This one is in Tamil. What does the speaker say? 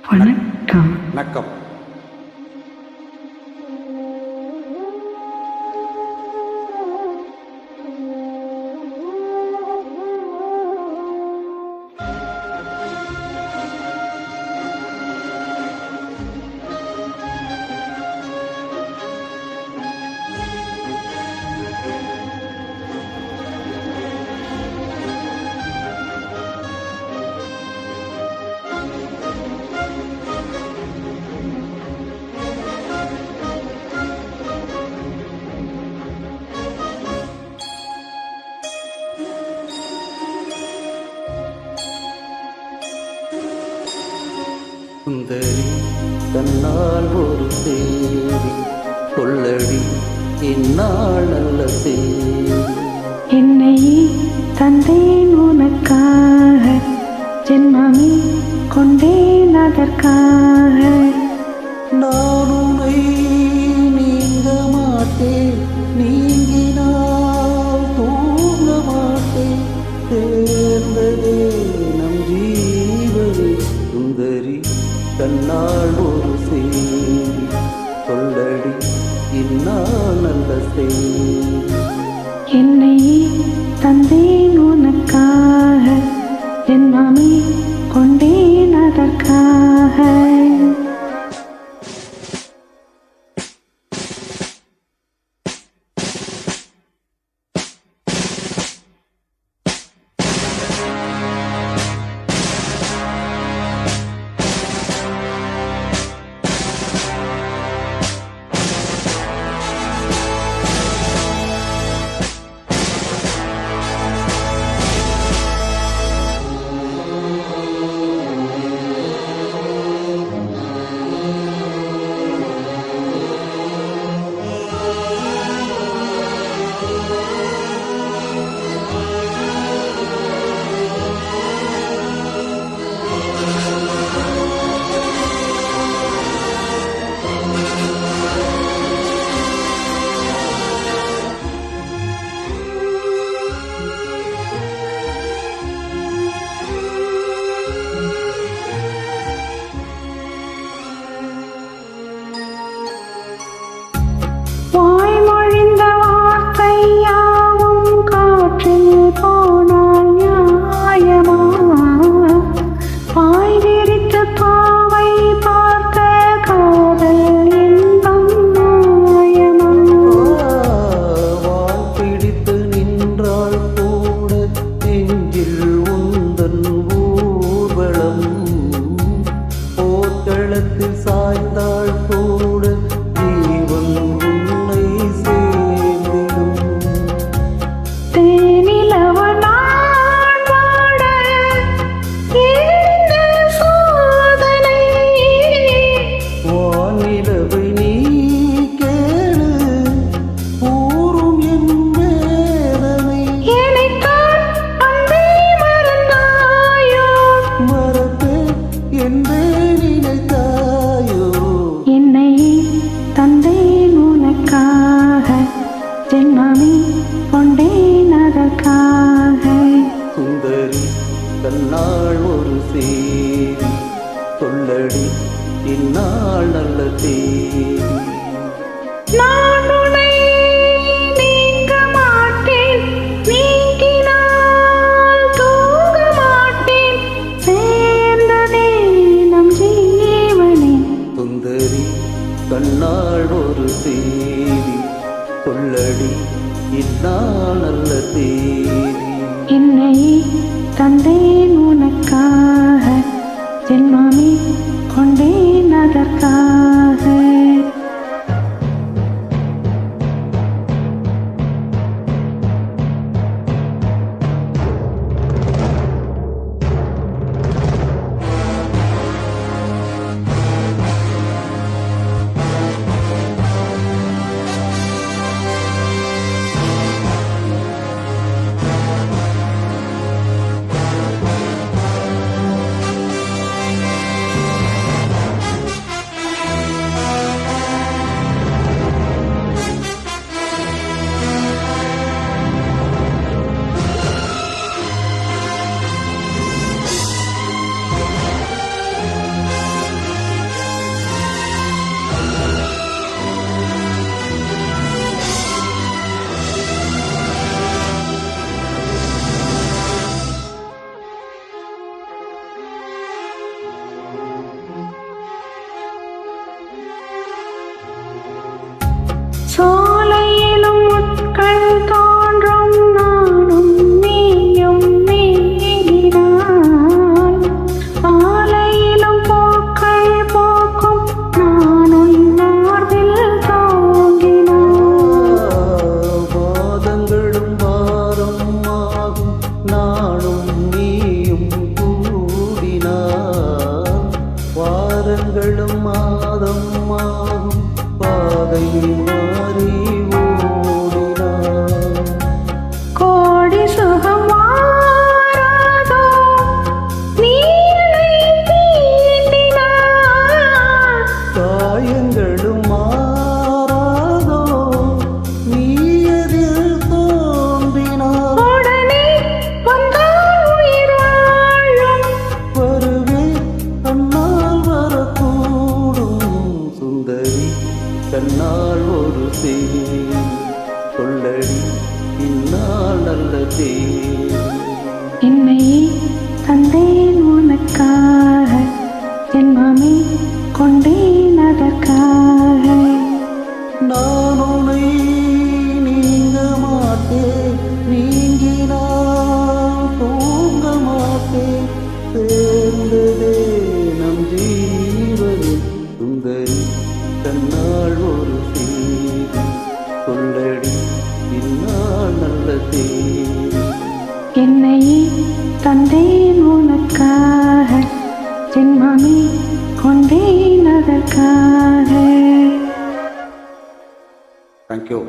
வணக்கம். வணக்கம். சுந்தரி தன்னால் ஒரு சேரி சொல்லடி என்னால் நல்ல சேரி. என்னை தந்தேன் உனக்காக, ஜென்மமே கொண்டேன் அதற்காக. நான் உன்னை நீங்க மாட்டேன், நீங்கினால் தூங்க மாட்டேன். சேர்ந்ததே நம் ஜீவனே. சுந்தரி தன்னால் ஒரு சேரி சொல்லடி இந்நாள் நல்ல சேரி. என்னை தந்தேன் உனக்காக, ஜென்மமே கொண்டேன் அதற்காக. வாய்மொழிந்த வார்த்தை யாவும் காற்றில் போனால் நியாயமா? பாய் விரித்து பாவை பார்த்த காதல் இன்பம் நியாயமா? வால் பிடித்து நின்றால் கூட நெஞ்சில் உந்தன் ஊர்வலம். போர்க்களத்தில் சாய்ந்தால் கூட ஜீவன் உன்னை சேர்ந்திடும். தேனிலவு நான் வாட என்ன சோதனை? வானிலவை நீ கேளு, கூறும் என் வேதனை. என்னைத்தான் அன்பே மறந்தாயோ? மறப்பேன் என்றே நினைத்தாயோ? என்னை தந்தேன் உனக்காக, ஜென்மமே கொண்டேன் அதற்காக. சுந்தரி தன்னால் ஒரு சேரி சொல்லடி இந்நாள் நல்ல தேதி. நான் உன்னை நீங்க மாட்டேன், நீங்கினால் தூங்க மாட்டேன். சேர்ந்ததே நம் ஜீவனே. சுந்தரி தன்னால் ஒரு சேரி சொல்லடி இந்நாள் நல்ல தேதி. என்னை தந்தேன் உனக்காக, ஜென்மமே கொண்டேன் அதற்காக. மாறி ஓடினான். கோடி சுகம் வாராதோ நீ என்னை தீண்டினாய். காயங்களும் மாறாதோ நீ எதில் தோன்றினாய். உடனே வந்தால் உயிர் வாழும். வருவேன் அந்நாள் வரக்கூடும். சுந்தரி கண்ணால் ஒரு தேன் சொல்லடி இந்நாள் நல்ல தேன். என்னையே தந்தேன் உனக்காக, ஜென்மமே கொண்டேன் அதற்காக. நான் உன்னை நீங்க மாட்டேன், நீங்கினால் தூங்க மாட்டேன். சேர்ந்ததே நம் ஜீவனே. சுந்தரி கண்ணால் ஒரு செய்தி சொல்லடி இந்நாள் நல்ல தேதி. என்னையே தந்தேன் உனக்காக, ஜென்மமே கொண்டேன் அதற்காக. தேங்க்யூ.